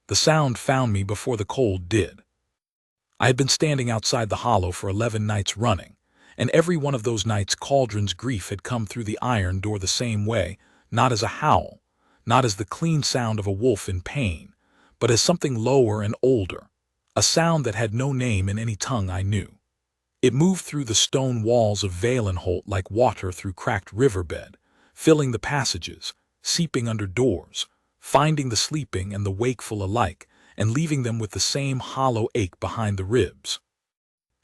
The sound found me before the cold did. I had been standing outside the hollow for 11 nights running, and every one of those nights Cauldron's grief had come through the iron door the same way, not as a howl, not as the clean sound of a wolf in pain, but as something lower and older, a sound that had no name in any tongue I knew. It moved through the stone walls of Valenholt like water through cracked riverbed, filling the passages, seeping under doors, finding the sleeping and the wakeful alike, and leaving them with the same hollow ache behind the ribs.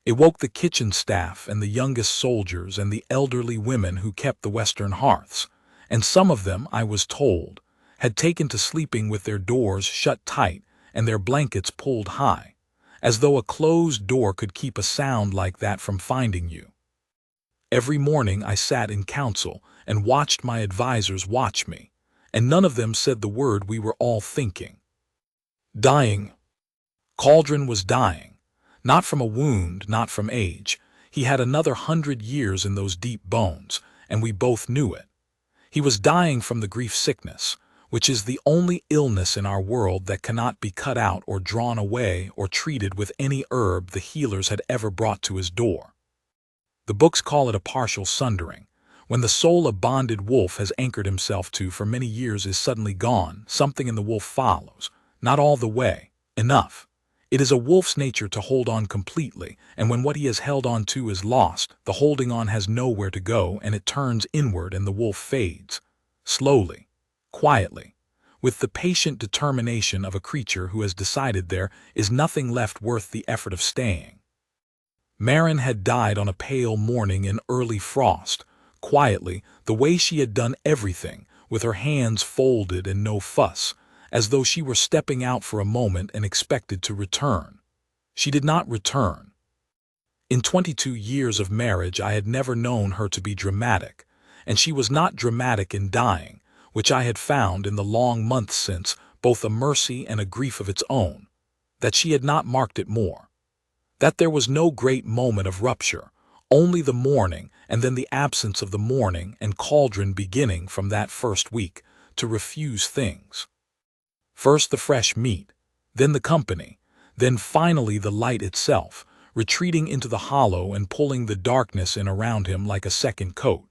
It woke the kitchen staff and the youngest soldiers and the elderly women who kept the western hearths, and some of them, I was told, had taken to sleeping with their doors shut tight and their blankets pulled high, as though a closed door could keep a sound like that from finding you. Every morning I sat in council and watched my advisors watch me, and none of them said the word we were all thinking. Dying. Cauldron was dying. Not from a wound, not from age. He had another 100 years in those deep bones, and we both knew it. He was dying from the grief sickness, which is the only illness in our world that cannot be cut out or drawn away or treated with any herb the healers had ever brought to his door. The books call it a partial sundering. When the soul a bonded wolf has anchored himself to for many years is suddenly gone, something in the wolf follows, not all the way, enough. It is a wolf's nature to hold on completely, and when what he has held on to is lost, the holding on has nowhere to go and it turns inward and the wolf fades, slowly, quietly, with the patient determination of a creature who has decided there is nothing left worth the effort of staying. Marin had died on a pale morning in early frost, quietly, the way she had done everything, with her hands folded and no fuss, as though she were stepping out for a moment and expected to return. She did not return. In 22 years of marriage I had never known her to be dramatic, and she was not dramatic in dying, which I had found in the long months since both a mercy and a grief of its own, that she had not marked it more. That there was no great moment of rupture, only the mourning and then the absence of the mourning and Cauldron beginning from that first week to refuse things. First the fresh meat, then the company, then finally the light itself, retreating into the hollow and pulling the darkness in around him like a second coat.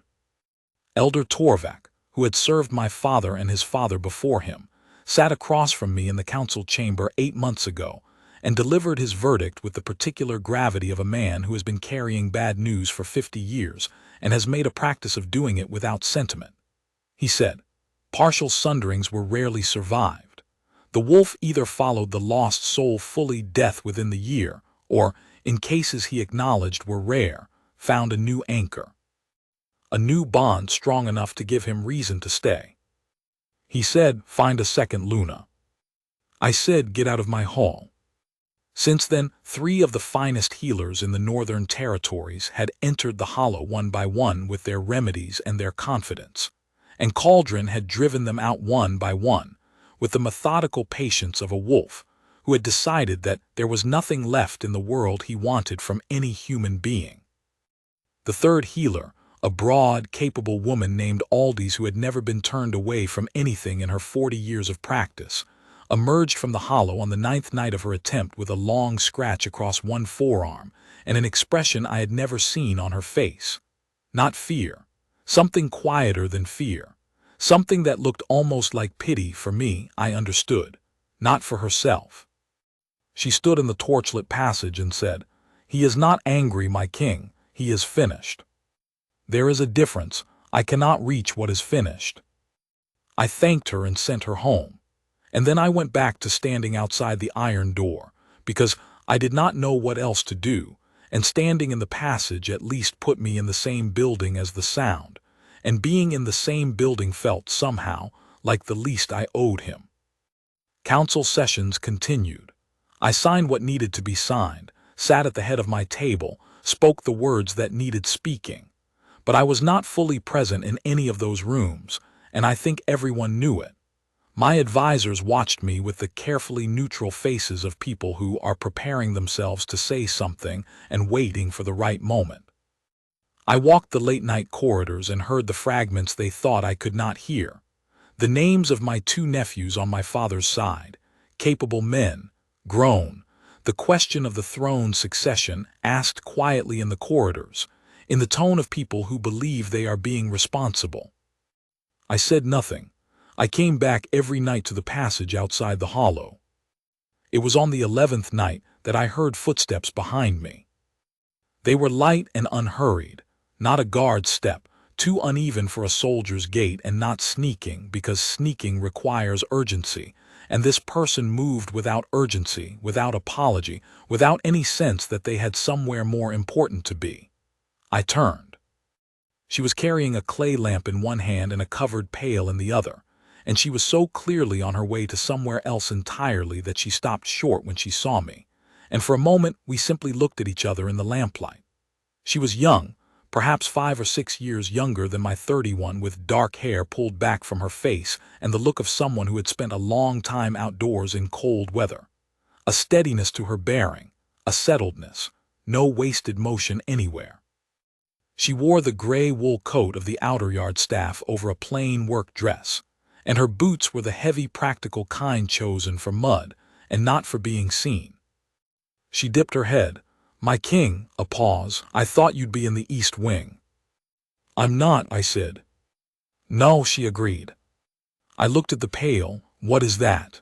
Elder Torvak, who had served my father and his father before him, sat across from me in the council chamber 8 months ago and delivered his verdict with the particular gravity of a man who has been carrying bad news for 50 years and has made a practice of doing it without sentiment. He said, partial sunderings were rarely survived. The wolf either followed the lost soul fully death within the year, or, in cases he acknowledged were rare, found a new anchor. A new bond strong enough to give him reason to stay. He said, find a second Luna. I said, get out of my hall. Since then, 3 of the finest healers in the Northern Territories had entered the hollow one by one with their remedies and their confidence, and Cauldron had driven them out one by one, with the methodical patience of a wolf who had decided that there was nothing left in the world he wanted from any human being. The third healer, a broad, capable woman named Aldis who had never been turned away from anything in her 40 years of practice, emerged from the hollow on the 9th night of her attempt with a long scratch across one forearm and an expression I had never seen on her face. Not fear, something quieter than fear. Something that looked almost like pity for me, I understood, not for herself. She stood in the torchlit passage and said, "He is not angry, my king, he is finished. There is a difference, I cannot reach what is finished." I thanked her and sent her home, and then I went back to standing outside the iron door, because I did not know what else to do, and standing in the passage at least put me in the same building as the sound, and being in the same building felt somehow like the least I owed him. Council sessions continued. I signed what needed to be signed, sat at the head of my table, spoke the words that needed speaking. But I was not fully present in any of those rooms, and I think everyone knew it. My advisors watched me with the carefully neutral faces of people who are preparing themselves to say something and waiting for the right moment. I walked the late-night corridors and heard the fragments they thought I could not hear. The names of my 2 nephews on my father's side, capable men, grown, the question of the throne's succession asked quietly in the corridors, in the tone of people who believe they are being responsible. I said nothing. I came back every night to the passage outside the hollow. It was on the 11th night that I heard footsteps behind me. They were light and unhurried, not a guard's step, too uneven for a soldier's gait, and not sneaking, because sneaking requires urgency, and this person moved without urgency, without apology, without any sense that they had somewhere more important to be. I turned. She was carrying a clay lamp in one hand and a covered pail in the other, and she was so clearly on her way to somewhere else entirely that she stopped short when she saw me, and for a moment we simply looked at each other in the lamplight. She was young, perhaps 5 or 6 years younger than my 31, with dark hair pulled back from her face and the look of someone who had spent a long time outdoors in cold weather. A steadiness to her bearing, a settledness, no wasted motion anywhere. She wore the gray wool coat of the outer yard staff over a plain work dress, and her boots were the heavy practical kind chosen for mud and not for being seen. She dipped her head. "My king," a pause, "I thought you'd be in the East Wing." "I'm not," I said. "No," she agreed. I looked at the pail. "What is that?"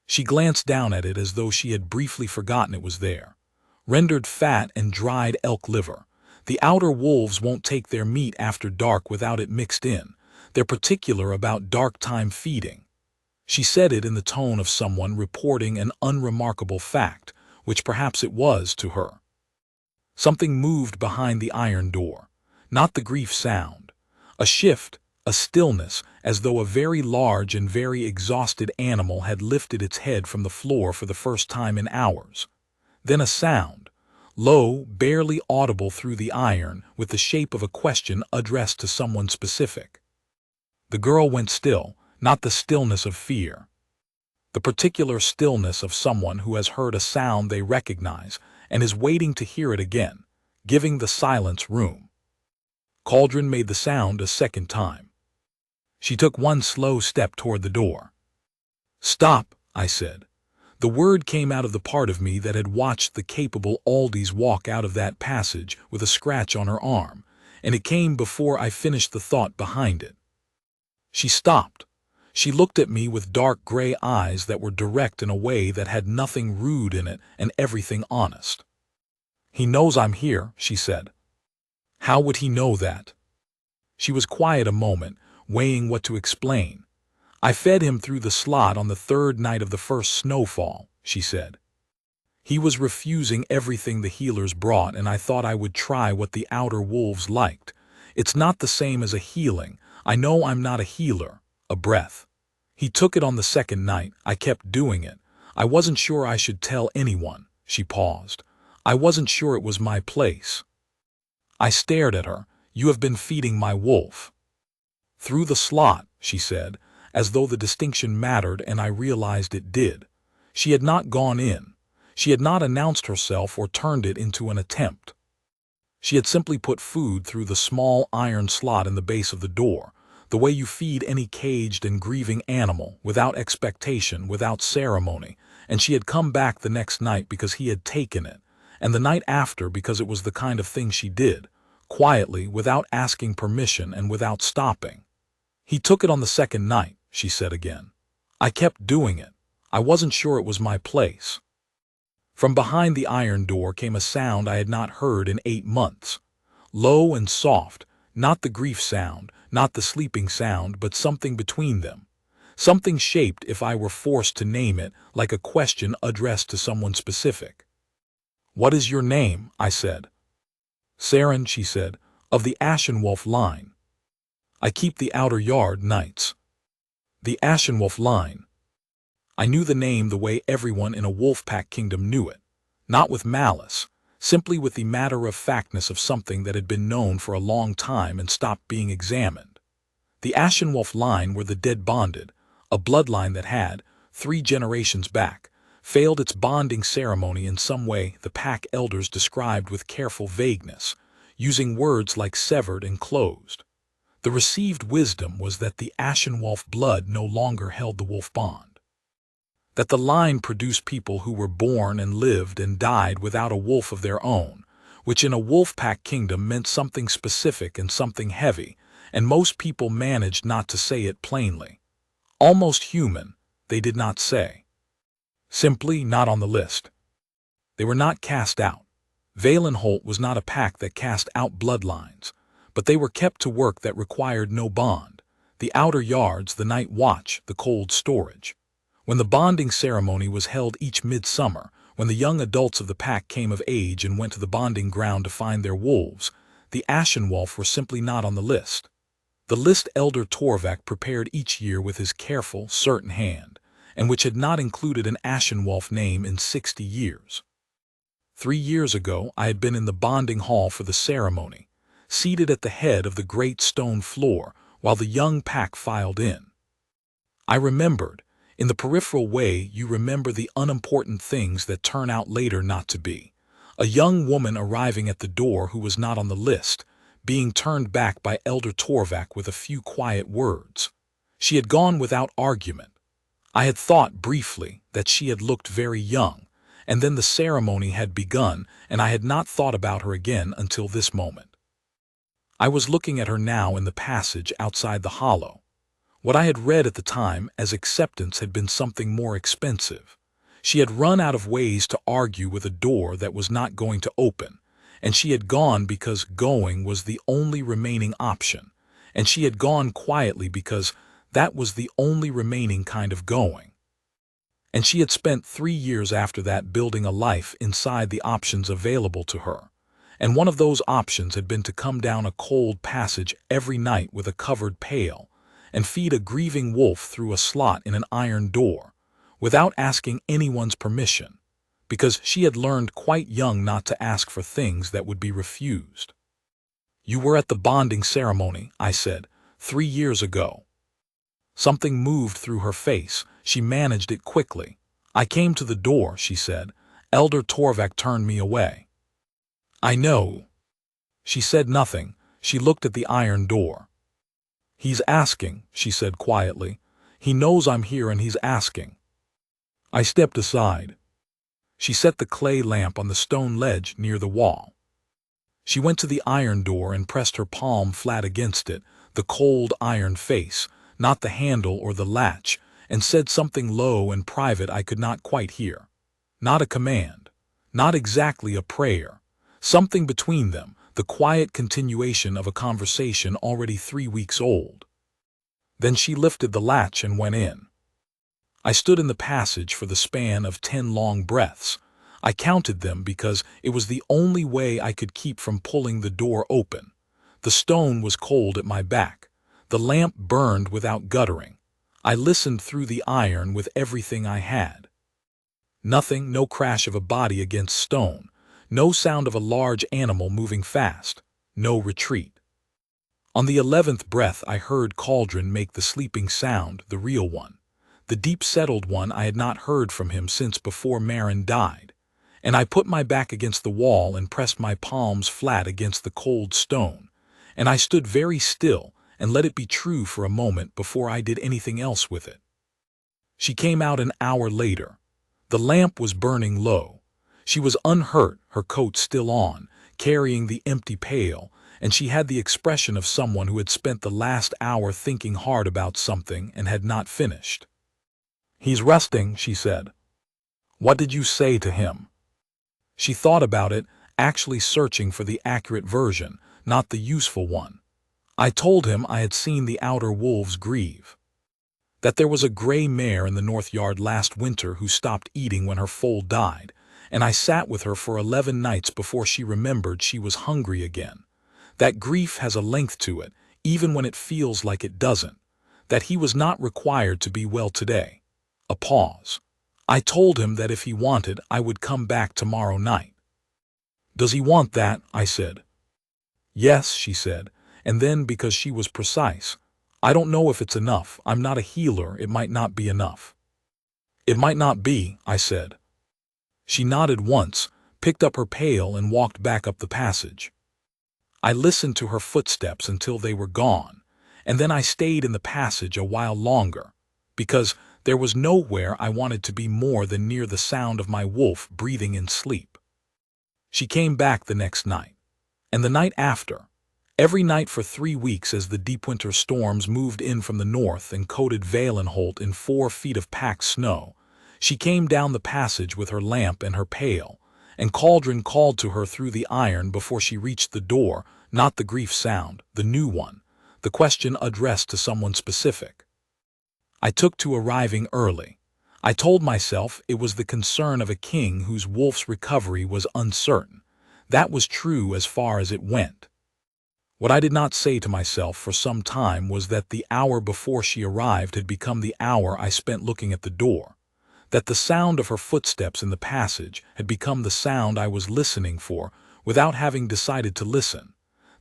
She glanced down at it as though she had briefly forgotten it was there. "Rendered fat and dried elk liver. The outer wolves won't take their meat after dark without it mixed in. They're particular about dark time feeding." She said it in the tone of someone reporting an unremarkable fact, which perhaps it was to her. Something moved behind the iron door. Not the grief sound. A shift, a stillness, as though a very large and very exhausted animal had lifted its head from the floor for the first time in hours. Then a sound, low, barely audible through the iron, with the shape of a question addressed to someone specific. The girl went still, not the stillness of fear. The particular stillness of someone who has heard a sound they recognize and is waiting to hear it again, giving the silence room. Cauldron made the sound a second time. She took one slow step toward the door. "Stop," I said. The word came out of the part of me that had watched the capable Aldi's walk out of that passage with a scratch on her arm, and it came before I finished the thought behind it. She stopped. She looked at me with dark gray eyes that were direct in a way that had nothing rude in it and everything honest. "He knows I'm here," she said. "How would he know that?" She was quiet a moment, weighing what to explain. "I fed him through the slot on the 3rd night of the first snowfall," she said. "He was refusing everything the healers brought, and I thought I would try what the outer wolves liked. It's not the same as a healing. I know I'm not a healer." A breath. "He took it on the 2nd night. I kept doing it. I wasn't sure I should tell anyone." She paused. "I wasn't sure it was my place." I stared at her. "You have been feeding my wolf." "Through the slot," she said, as though the distinction mattered, and I realized it did. She had not gone in. She had not announced herself or turned it into an attempt. She had simply put food through the small iron slot in the base of the door, the way you feed any caged and grieving animal, without expectation, without ceremony, and she had come back the next night because he had taken it, and the night after because it was the kind of thing she did, quietly, without asking permission and without stopping. "He took it on the 2nd night," she said again. "I kept doing it. I wasn't sure it was my place." From behind the iron door came a sound I had not heard in 8 months. Low and soft, not the grief sound, not the sleeping sound, but something between them. Something shaped, if I were forced to name it, like a question addressed to someone specific. "What is your name?" I said. "Saren," she said, "of the Ashenwolf line. I keep the outer yard nights." The Ashenwolf line. I knew the name the way everyone in a wolf-pack kingdom knew it, not with malice, simply with the matter-of-factness of something that had been known for a long time and stopped being examined. The Ashenwolf line were the dead bonded, a bloodline that had, 3 generations back, failed its bonding ceremony in some way the pack elders described with careful vagueness, using words like severed and closed. The received wisdom was that the Ashenwolf blood no longer held the wolf bond. That the line produced people who were born and lived and died without a wolf of their own, which in a wolf pack kingdom meant something specific and something heavy, and most people managed not to say it plainly. Almost human, they did not say. Simply not on the list. They were not cast out. Valenholt was not a pack that cast out bloodlines, but they were kept to work that required no bond. The outer yards, the night watch, the cold storage. When the bonding ceremony was held each midsummer, when the young adults of the pack came of age and went to the bonding ground to find their wolves, the Ashenwolf were simply not on the list. The list Elder Torvak prepared each year with his careful, certain hand, and which had not included an Ashenwolf name in 60 years. 3 years ago, I had been in the bonding hall for the ceremony, seated at the head of the great stone floor while the young pack filed in. I remembered. In the peripheral way, you remember the unimportant things that turn out later not to be. A young woman arriving at the door who was not on the list, being turned back by Elder Torvak with a few quiet words. She had gone without argument. I had thought briefly that she had looked very young, and then the ceremony had begun, and I had not thought about her again until this moment. I was looking at her now in the passage outside the hollow. What I had read at the time as acceptance had been something more expensive. She had run out of ways to argue with a door that was not going to open, and she had gone because going was the only remaining option, and she had gone quietly because that was the only remaining kind of going. And she had spent 3 years after that building a life inside the options available to her, and one of those options had been to come down a cold passage every night with a covered pail, and feed a grieving wolf through a slot in an iron door, without asking anyone's permission, because she had learned quite young not to ask for things that would be refused. "You were at the bonding ceremony," I said, 3 years ago. Something moved through her face. She managed it quickly. "I came to the door," she said. "Elder Torvak turned me away." "I know." She said nothing. She looked at the iron door. "He's asking," she said quietly. "He knows I'm here and he's asking." I stepped aside. She set the clay lamp on the stone ledge near the wall. She went to the iron door and pressed her palm flat against it, the cold iron face, not the handle or the latch, and said something low and private I could not quite hear. Not a command, not exactly a prayer, something between them, the quiet continuation of a conversation already 3 weeks old. Then she lifted the latch and went in. I stood in the passage for the span of 10 long breaths. I counted them because it was the only way I could keep from pulling the door open. The stone was cold at my back. The lamp burned without guttering. I listened through the iron with everything I had. Nothing, no crash of a body against stone, no sound of a large animal moving fast, no retreat. On the 11th breath I heard Cauldron make the sleeping sound, the real one, the deep-settled one I had not heard from him since before Marin died, and I put my back against the wall and pressed my palms flat against the cold stone, and I stood very still and let it be true for a moment before I did anything else with it. She came out an hour later. The lamp was burning low. She was unhurt, her coat still on, carrying the empty pail, and she had the expression of someone who had spent the last hour thinking hard about something and had not finished. "He's resting," she said. "What did you say to him?" She thought about it, actually searching for the accurate version, not the useful one. I told him I had seen the outer wolves grieve. That there was a gray mare in the north yard last winter who stopped eating when her foal died, and I sat with her for 11 nights before she remembered she was hungry again. That grief has a length to it, even when it feels like it doesn't. That he was not required to be well today. A pause. I told him that if he wanted, I would come back tomorrow night. "Does he want that?" I said. "Yes," she said, and then, because she was precise, "I don't know if it's enough. I'm not a healer. It might not be enough." "It might not be," I said. She nodded once, picked up her pail and walked back up the passage. I listened to her footsteps until they were gone, and then I stayed in the passage a while longer, because There was nowhere I wanted to be more than near the sound of my wolf breathing in sleep. She came back the next night, and the night after. Every night for 3 weeks as the deep winter storms moved in from the north and coated Valenholt in 4 feet of packed snow, she came down the passage with her lamp and her pail, and Cauldron called to her through the iron before she reached the door, not the grief sound, the new one, the question addressed to someone specific. I took to arriving early. I told myself it was the concern of a king whose wolf's recovery was uncertain. That was true as far as it went. What I did not say to myself for some time was that the hour before she arrived had become the hour I spent looking at the door, that the sound of her footsteps in the passage had become the sound I was listening for without having decided to listen,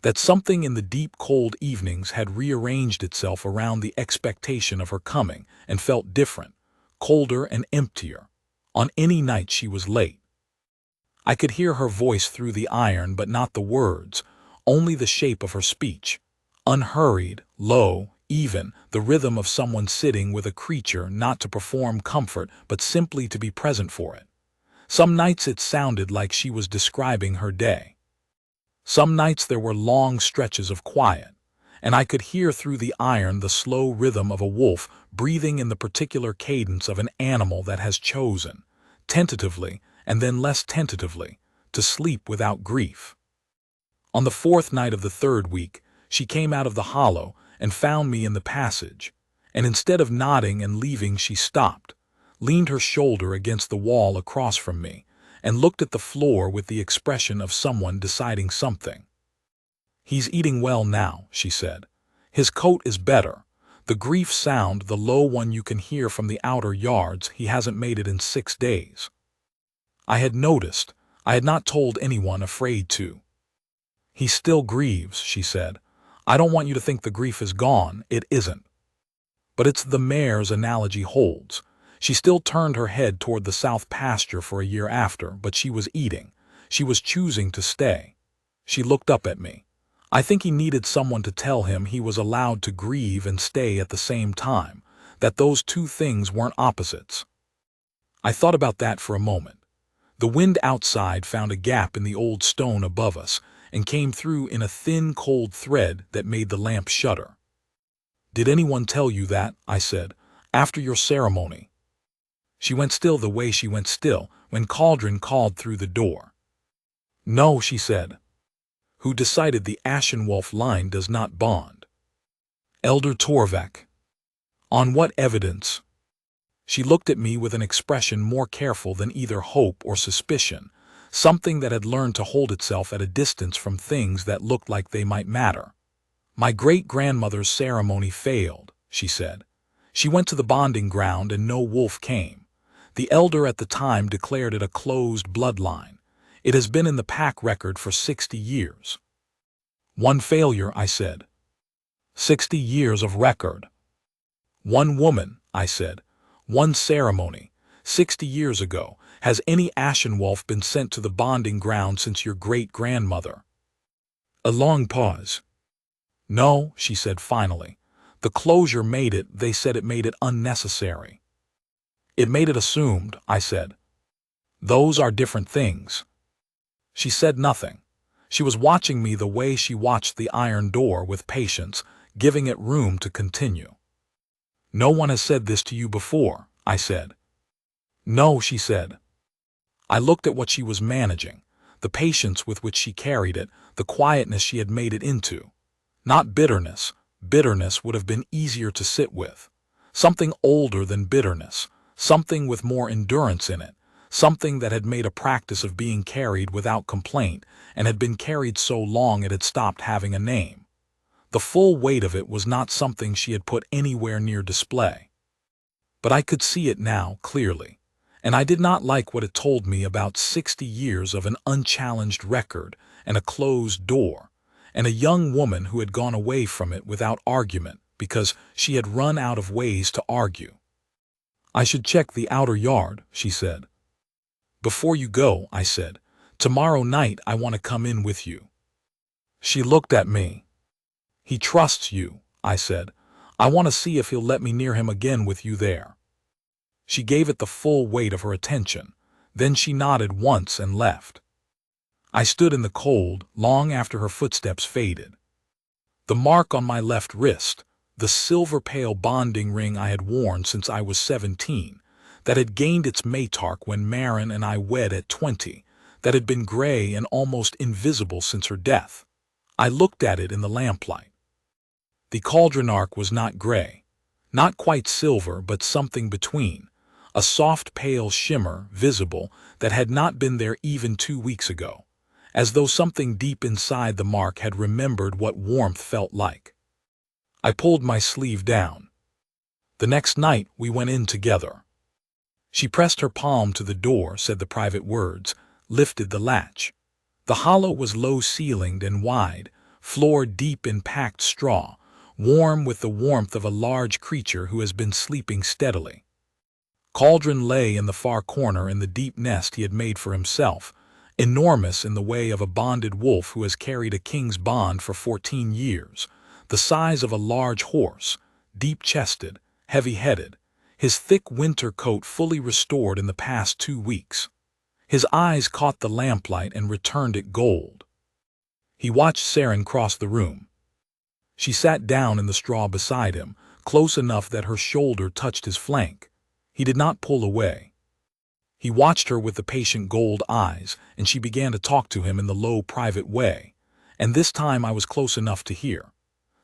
that something in the deep cold evenings had rearranged itself around the expectation of her coming and felt different, colder and emptier, on any night she was late. I could hear her voice through the iron but not the words, only the shape of her speech, unhurried, low, even, the rhythm of someone sitting with a creature not to perform comfort but simply to be present for it. Some nights it sounded like she was describing her day. Some nights there were long stretches of quiet, and I could hear through the iron the slow rhythm of a wolf breathing in the particular cadence of an animal that has chosen, tentatively and then less tentatively, to sleep without grief. On the 4th night of the 3rd week, she came out of the hollow and found me in the passage, and instead of nodding and leaving she stopped, leaned her shoulder against the wall across from me, and looked at the floor with the expression of someone deciding something. "He's eating well now," she said. "His coat is better. The grief sound, the low one you can hear from the outer yards, he hasn't made it in 6 days." I had noticed. I had not told anyone, afraid to. "He still grieves," she said. "I don't want you to think the grief is gone. It isn't. But it's the mare's analogy holds. She still turned her head toward the south pasture for a year after, but she was eating. She was choosing to stay." She looked up at me. "I think he needed someone to tell him he was allowed to grieve and stay at the same time, that those two things weren't opposites." I thought about that for a moment. The wind outside found a gap in the old stone above us and came through in a thin, cold thread that made the lamp shudder. "Did anyone tell you that?" I said. "After your ceremony?" She went still the way she went still when Cauldron called through the door. "No," she said. "Who decided the Ashenwolf line does not bond?" "Elder Torvak." "On what evidence?" She looked at me with an expression more careful than either hope or suspicion, something that had learned to hold itself at a distance from things that looked like they might matter. "My great-grandmother's ceremony failed," she said. "She went to the bonding ground and no wolf came. The elder at the time declared it a closed bloodline. It has been in the pack record for 60 years. "One failure," I said. 60 years of record. "One woman," I said. "One ceremony. 60 years ago. Has any Ashenwolf been sent to the bonding ground since your great-grandmother?" A long pause. "No," she said finally. "The closure made it, they said it made it unnecessary." "It made it assumed," I said. "Those are different things." She said nothing. She was watching me the way she watched the iron door with patience, giving it room to continue. "No one has said this to you before," I said. "No," she said. I looked at what she was managing, the patience with which she carried it, the quietness she had made it into. Not bitterness. Bitterness would have been easier to sit with. Something older than bitterness, something with more endurance in it, something that had made a practice of being carried without complaint and had been carried so long it had stopped having a name. The full weight of it was not something she had put anywhere near display. But I could see it now, clearly, and I did not like what it told me about 60 years of an unchallenged record and a closed door, and a young woman who had gone away from it without argument because she had run out of ways to argue. "I should check the outer yard," she said. "Before you go," I said. "Tomorrow night I want to come in with you." She looked at me. "He trusts you," I said. "I want to see if he'll let me near him again with you there." She gave it the full weight of her attention. Then she nodded once and left. I stood in the cold long after her footsteps faded. The mark on my left wrist, the silver pale bonding ring I had worn since I was 17, that had gained its matarch when Marin and I wed at 20, that had been gray and almost invisible since her death. I looked at it in the lamplight. The cauldron arc was not gray, not quite silver, but something between, a soft pale shimmer visible that had not been there even 2 weeks ago, as though something deep inside the mark had remembered what warmth felt like. I pulled my sleeve down. The next night we went in together. She pressed her palm to the door, said the private words, lifted the latch. The hollow was low-ceilinged and wide, floor deep in packed straw, warm with the warmth of a large creature who has been sleeping steadily. Cauldron lay in the far corner in the deep nest he had made for himself, enormous in the way of a bonded wolf who has carried a king's bond for 14 years, the size of a large horse, deep-chested, heavy-headed, his thick winter coat fully restored in the past 2 weeks. His eyes caught the lamplight and returned it gold. He watched Saren cross the room. She sat down in the straw beside him, close enough that her shoulder touched his flank. He did not pull away. He watched her with the patient gold eyes, and she began to talk to him in the low, private way, and this time I was close enough to hear.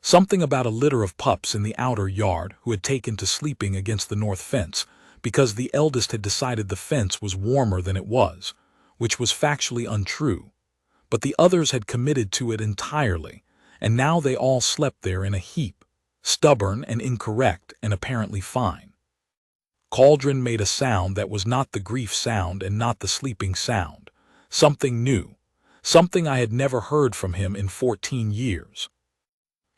Something about a litter of pups in the outer yard who had taken to sleeping against the north fence, because the eldest had decided the fence was warmer than it was, which was factually untrue, but the others had committed to it entirely, and now they all slept there in a heap, stubborn and incorrect and apparently fine. Cauldron made a sound that was not the grief sound and not the sleeping sound, something new, something I had never heard from him in 14 years.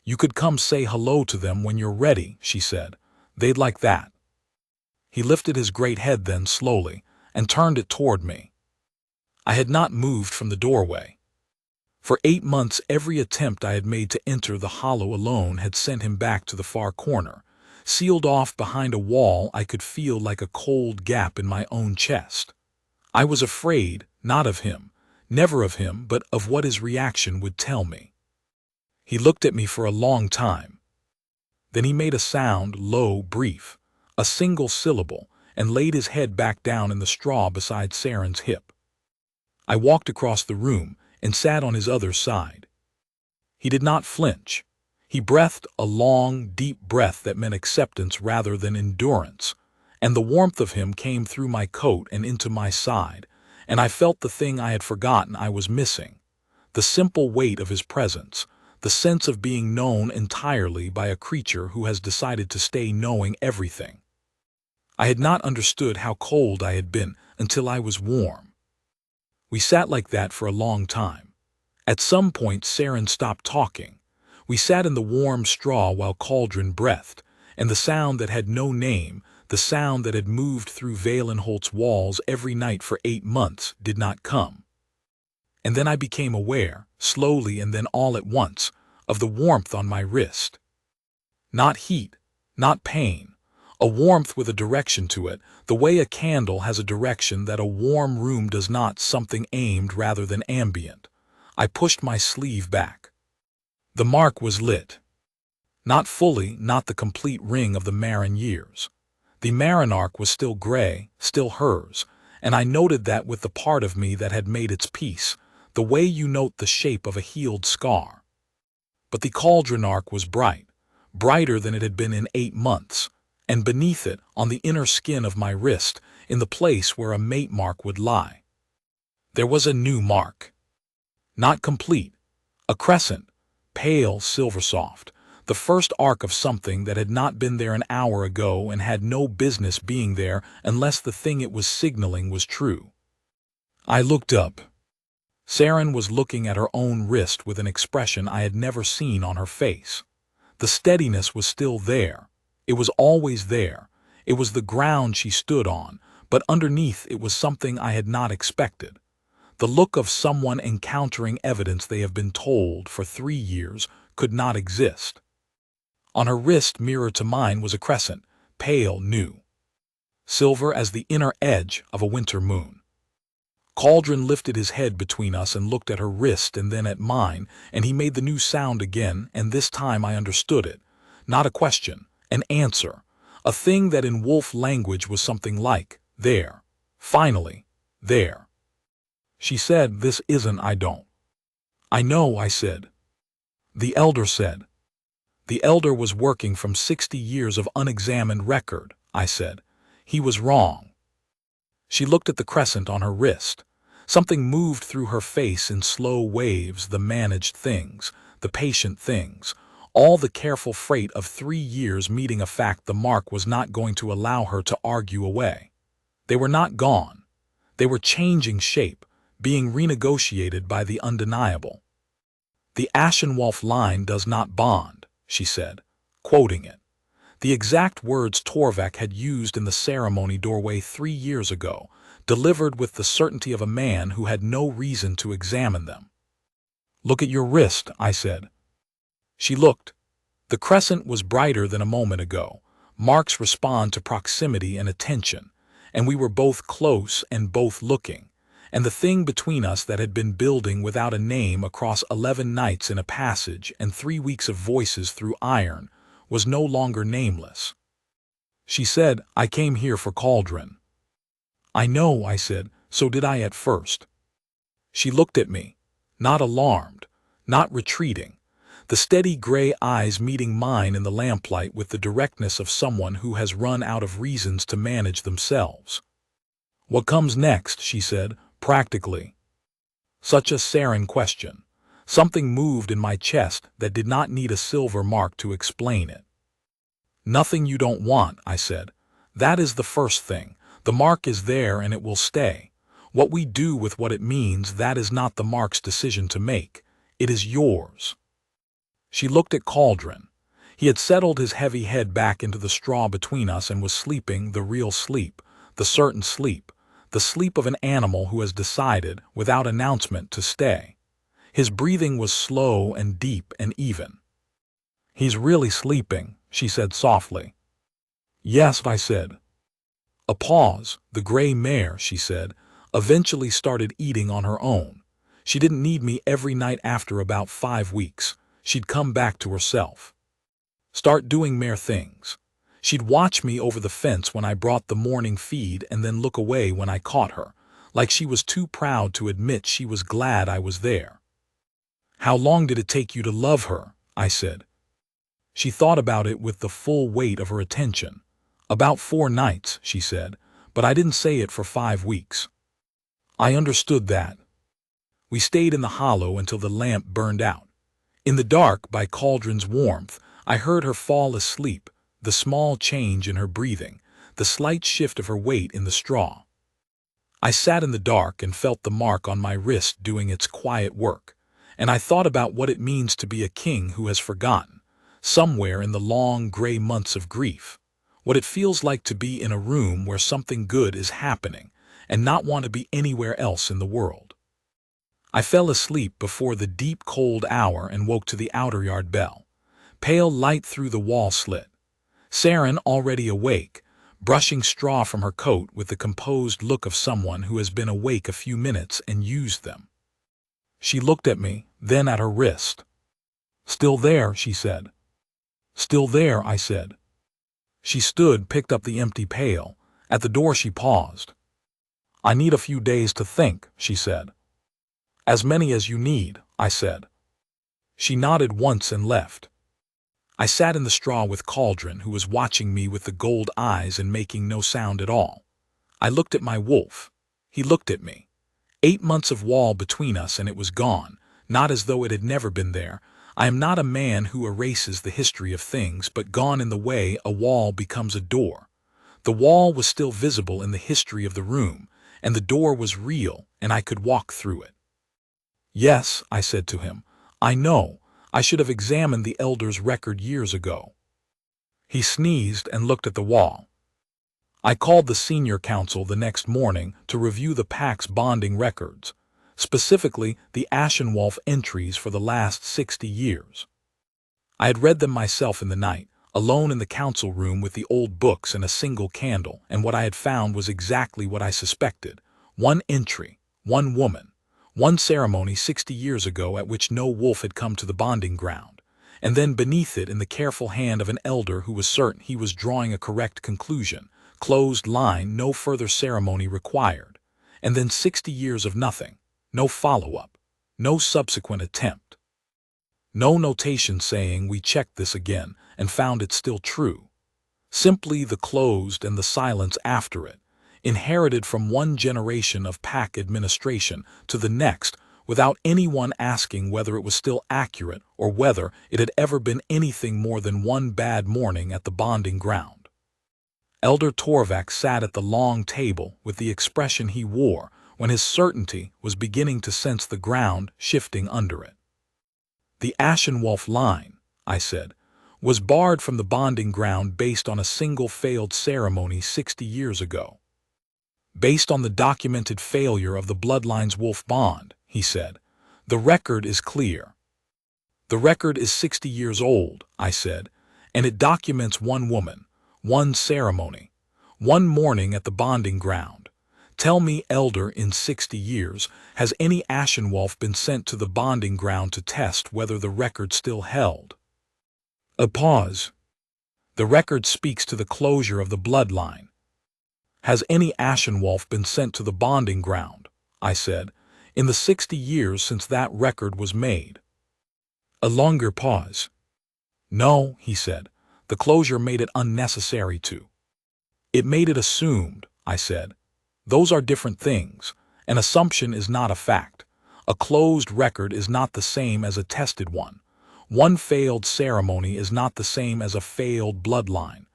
"You could come say hello to them when you're ready," she said. "They'd like that." He lifted his great head then slowly and turned it toward me. I had not moved from the doorway. For 8 months every attempt I had made to enter the hollow alone had sent him back to the far corner, sealed off behind a wall I could feel like a cold gap in my own chest. I was afraid, not of him, never of him, but of what his reaction would tell me. He looked at me for a long time. Then he made a sound, low, brief, a single syllable, and laid his head back down in the straw beside Saren's hip. I walked across the room and sat on his other side. He did not flinch. He breathed a long, deep breath that meant acceptance rather than endurance, and the warmth of him came through my coat and into my side, and I felt the thing I had forgotten I was missing, the simple weight of his presence, the sense of being known entirely by a creature who has decided to stay knowing everything. I had not understood how cold I had been until I was warm. We sat like that for a long time. At some point Saren stopped talking. We sat in the warm straw while Cauldron breathed, and the sound that had no name, the sound that had moved through Valenholt's walls every night for 8 months, did not come. And then I became aware, slowly and then all at once, of the warmth on my wrist. Not heat, not pain, a warmth with a direction to it, the way a candle has a direction that a warm room does not, something aimed rather than ambient. I pushed my sleeve back. The mark was lit. Not fully, not the complete ring of the Marin years. The Marin arc was still gray, still hers, and I noted that with the part of me that had made its peace, the way you note the shape of a healed scar. But the Cauldron arc was bright, brighter than it had been in 8 months, and beneath it, on the inner skin of my wrist, in the place where a mate mark would lie, there was a new mark. Not complete, a crescent, pale, silver-soft, the first arc of something that had not been there an hour ago and had no business being there unless the thing it was signaling was true. I looked up. Saren was looking at her own wrist with an expression I had never seen on her face. The steadiness was still there. It was always there. It was the ground she stood on, but underneath it was something I had not expected. The look of someone encountering evidence they have been told for 3 years could not exist. On her wrist, mirror to mine, was a crescent, pale, new. silver as the inner edge of a winter moon. Cauldron lifted his head between us and looked at her wrist and then at mine, and he made the new sound again, and this time I understood it. Not a question, an answer. A thing that in wolf language was something like, there. Finally, there. She said, this isn't, I don't. I know, I said. The elder said. The elder was working from 60 years of unexamined record, I said. He was wrong. She looked at the crescent on her wrist. Something moved through her face in slow waves, the managed things, the patient things, all the careful freight of 3 years meeting a fact the mark was not going to allow her to argue away. They were not gone. They were changing shape, being renegotiated by the undeniable. The Ashenwolf line does not bond, she said, quoting it. The exact words Torvak had used in the ceremony doorway 3 years ago, delivered with the certainty of a man who had no reason to examine them. Look at your wrist, I said. She looked. The crescent was brighter than a moment ago. Marks respond to proximity and attention, and we were both close and both looking, and the thing between us that had been building without a name across 11 nights in a passage and 3 weeks of voices through iron was no longer nameless. She said, I came here for Cauldron. I know, I said, so did I at first. She looked at me, not alarmed, not retreating, the steady gray eyes meeting mine in the lamplight with the directness of someone who has run out of reasons to manage themselves. What comes next, she said, practically. Such a sarin question. Something moved in my chest that did not need a silver mark to explain it. Nothing you don't want, I said. That is the first thing. The mark is there and it will stay. What we do with what it means, that is not the mark's decision to make. It is yours. She looked at Cauldron. He had settled his heavy head back into the straw between us and was sleeping the real sleep, the certain sleep, the sleep of an animal who has decided, without announcement, to stay. His breathing was slow and deep and even. He's really sleeping, she said softly. Yes, I said. A pause. The gray mare, she said, eventually started eating on her own. She didn't need me every night after about 5 weeks. She'd come back to herself. Start doing mare things. She'd watch me over the fence when I brought the morning feed and then look away when I caught her, like she was too proud to admit she was glad I was there. How long did it take you to love her? I said. She thought about it with the full weight of her attention. About 4 nights, she said, but I didn't say it for 5 weeks. I understood that. We stayed in the hollow until the lamp burned out. In the dark, by Cauldron's warmth, I heard her fall asleep, the small change in her breathing, the slight shift of her weight in the straw. I sat in the dark and felt the mark on my wrist doing its quiet work, and I thought about what it means to be a king who has forgotten, somewhere in the long gray months of grief, what it feels like to be in a room where something good is happening and not want to be anywhere else in the world. I fell asleep before the deep cold hour and woke to the outer yard bell. Pale light through the wall slit. Saren, already awake, brushing straw from her coat with the composed look of someone who has been awake a few minutes and used them. She looked at me, then at her wrist. Still there, she said. Still there, I said. She stood, picked up the empty pail. At the door she paused. I need a few days to think, she said. As many as you need, I said. She nodded once and left. I sat in the straw with Cauldron, who was watching me with the gold eyes and making no sound at all. I looked at my wolf. He looked at me. 8 months of wall between us and it was gone, not as though it had never been there. I am not a man who erases the history of things, but gone in the way a wall becomes a door. The wall was still visible in the history of the room, and the door was real, and I could walk through it. Yes, I said to him, I know. I should have examined the elder's record years ago. He sneezed and looked at the wall. I called the senior council the next morning to review the pack's bonding records, specifically the Ashenwolf entries for the last 60 years. I had read them myself in the night, alone in the council room with the old books and a single candle, and what I had found was exactly what I suspected. One entry, one woman, one ceremony 60 years ago at which no wolf had come to the bonding ground, and then beneath it in the careful hand of an elder who was certain he was drawing a correct conclusion, closed line, no further ceremony required, and then 60 years of nothing, no follow-up, no subsequent attempt. No notation saying we checked this again and found it still true. Simply the closed and the silence after it, inherited from one generation of pack administration to the next without anyone asking whether it was still accurate or whether it had ever been anything more than one bad morning at the bonding ground. Elder Torvak sat at the long table with the expression he wore when his certainty was beginning to sense the ground shifting under it. The Ashenwolf line, I said, was barred from the bonding ground based on a single failed ceremony 60 years ago. Based on the documented failure of the bloodline's wolf bond, he said, the record is clear. The record is 60 years old, I said, and it documents one woman, one ceremony, one morning at the bonding ground. Tell me, Elder, in 60 years, has any Ashenwolf been sent to the bonding ground to test whether the record still held? A pause. The record speaks to the closure of the bloodline. Has any Ashenwolf been sent to the bonding ground, I said, in the 60 years since that record was made? A longer pause. No, he said, the closure made it unnecessary to. It made it assumed, I said. Those are different things. An assumption is not a fact. A closed record is not the same as a tested one. One failed ceremony is not the same as a failed bloodline.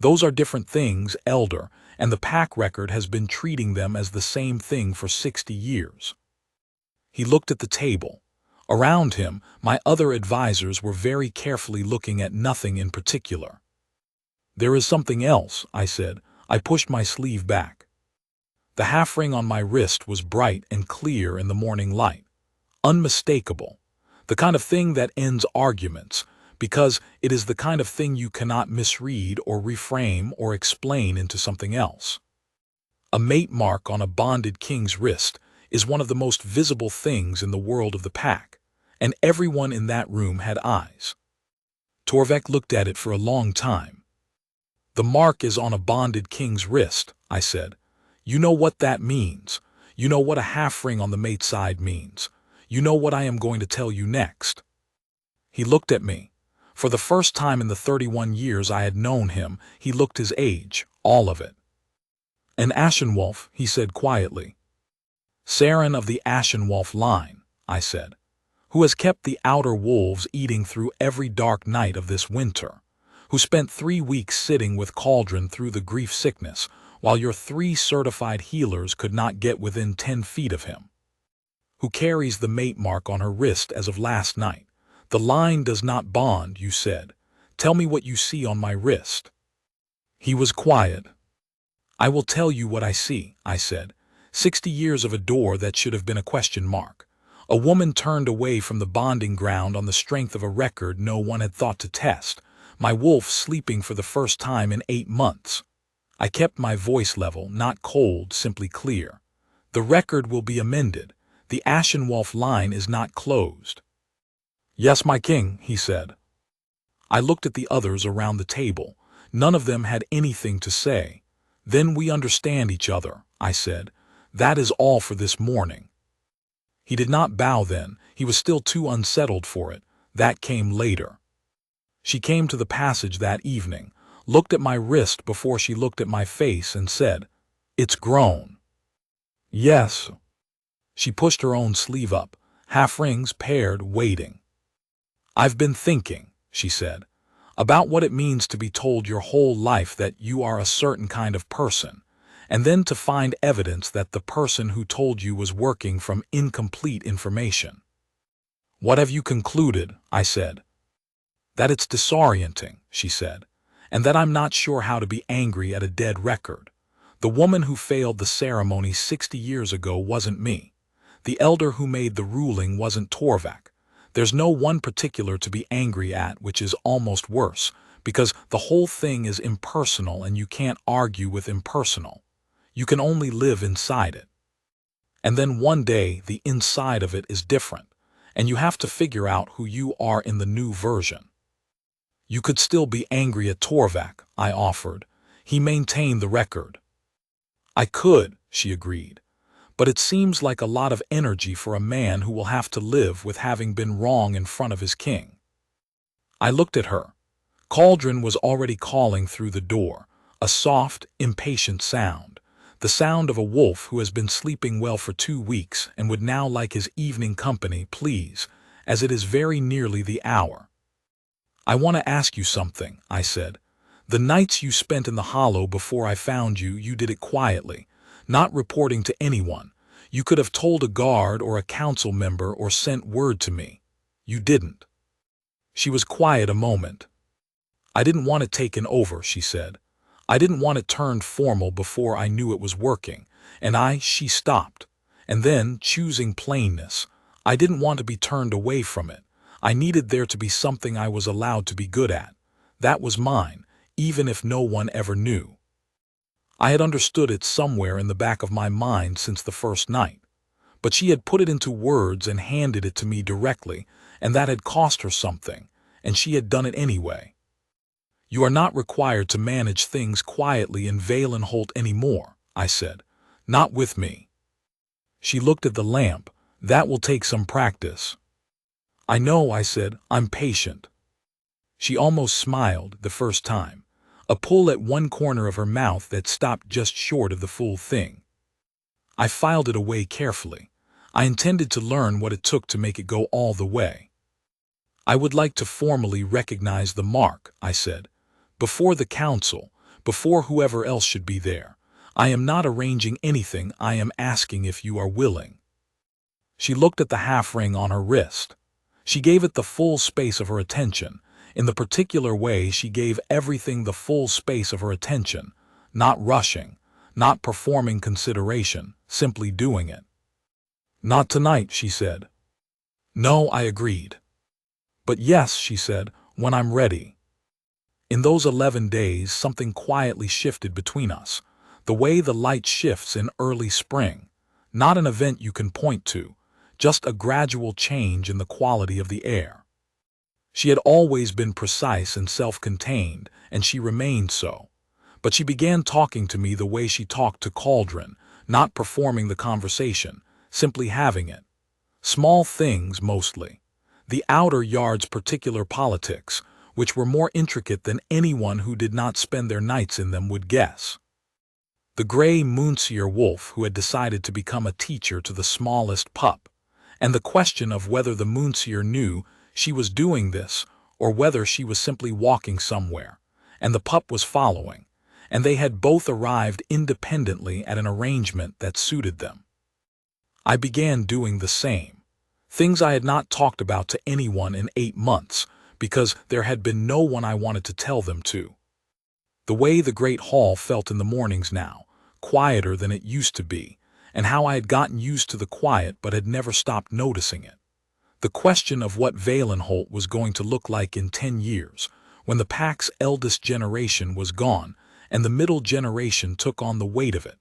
Those are different things, Elder, and the pack record has been treating them as the same thing for 60 years. He looked at the table. Around him, my other advisors were very carefully looking at nothing in particular. There is something else, I said. I pushed my sleeve back. The half-ring on my wrist was bright and clear in the morning light. Unmistakable. The kind of thing that ends arguments, because it is the kind of thing you cannot misread or reframe or explain into something else. A mate mark on a bonded king's wrist is one of the most visible things in the world of the pack, and everyone in that room had eyes. Torvak looked at it for a long time. The mark is on a bonded king's wrist, I said. You know what that means. You know what a half-ring on the mate's side means. You know what I am going to tell you next. He looked at me. For the first time in the 31 years I had known him, he looked his age, all of it. An Ashenwolf, he said quietly. Saren of the Ashenwolf line, I said, who has kept the outer wolves eating through every dark night of this winter, who spent 3 weeks sitting with Cauldron through the grief sickness, while your 3 certified healers could not get within 10 feet of him, who carries the mate mark on her wrist as of last night. The line does not bond, you said. Tell me what you see on my wrist. He was quiet. I will tell you what I see, I said. 60 years of a door that should have been a question mark. A woman turned away from the bonding ground on the strength of a record no one had thought to test. My wolf sleeping for the first time in 8 months. I kept my voice level, not cold, simply clear. The record will be amended. The Ashenwolf line is not closed. Yes, my king, he said. I looked at the others around the table. None of them had anything to say. Then we understand each other, I said. That is all for this morning. He did not bow then. He was still too unsettled for it. That came later. She came to the passage that evening, looked at my wrist before she looked at my face and said, "It's grown." Yes. She pushed her own sleeve up, half rings paired, waiting. I've been thinking, she said, about what it means to be told your whole life that you are a certain kind of person, and then to find evidence that the person who told you was working from incomplete information. What have you concluded? I said. That it's disorienting, she said, and that I'm not sure how to be angry at a dead record. The woman who failed the ceremony 60 years ago wasn't me. The elder who made the ruling wasn't Torvak. There's no one particular to be angry at, which is almost worse, because the whole thing is impersonal and you can't argue with impersonal. You can only live inside it. And then one day, the inside of it is different, and you have to figure out who you are in the new version. You could still be angry at Torvak, I offered. He maintained the record. I could, she agreed, but it seems like a lot of energy for a man who will have to live with having been wrong in front of his king. I looked at her. Cauldron was already calling through the door, a soft, impatient sound. The sound of a wolf who has been sleeping well for 2 weeks and would now like his evening company, please, as it is very nearly the hour. I want to ask you something, I said. The nights you spent in the hollow before I found you, you did it quietly, not reporting to anyone. You could have told a guard or a council member or sent word to me. You didn't. She was quiet a moment. I didn't want it taken over, she said. I didn't want it turned formal before I knew it was working, and she stopped. And then, choosing plainness, I didn't want to be turned away from it. I needed there to be something I was allowed to be good at. That was mine, even if no one ever knew. I had understood it somewhere in the back of my mind since the first night, but she had put it into words and handed it to me directly, and that had cost her something, and she had done it anyway. You are not required to manage things quietly in Vale and Holt anymore, I said. Not with me. She looked at the lamp. That will take some practice. I know, I said. I'm patient. She almost smiled the first time, a pull at one corner of her mouth that stopped just short of the full thing. I filed it away carefully. I intended to learn what it took to make it go all the way. I would like to formally recognize the mark, I said. Before the council, before whoever else should be there. I am not arranging anything, I am asking if you are willing. She looked at the half ring on her wrist. She gave it the full space of her attention. In the particular way she gave everything the full space of her attention, not rushing, not performing consideration, simply doing it. Not tonight, she said. No, I agreed. But yes, she said, when I'm ready. In those 11 days, something quietly shifted between us, the way the light shifts in early spring, not an event you can point to, just a gradual change in the quality of the air. She had always been precise and self-contained, and she remained so. But she began talking to me the way she talked to Cauldron, not performing the conversation, simply having it. Small things, mostly. The outer yard's particular politics, which were more intricate than anyone who did not spend their nights in them would guess. The gray Moonseer wolf who had decided to become a teacher to the smallest pup, and the question of whether the Moonseer knew she was doing this or whether she was simply walking somewhere, and the pup was following, and they had both arrived independently at an arrangement that suited them. I began doing the same, things I had not talked about to anyone in 8 months, because there had been no one I wanted to tell them to. The way the great hall felt in the mornings now, quieter than it used to be, and how I had gotten used to the quiet but had never stopped noticing it. The question of what Valenholt was going to look like in 10 years, when the pack's eldest generation was gone and the middle generation took on the weight of it.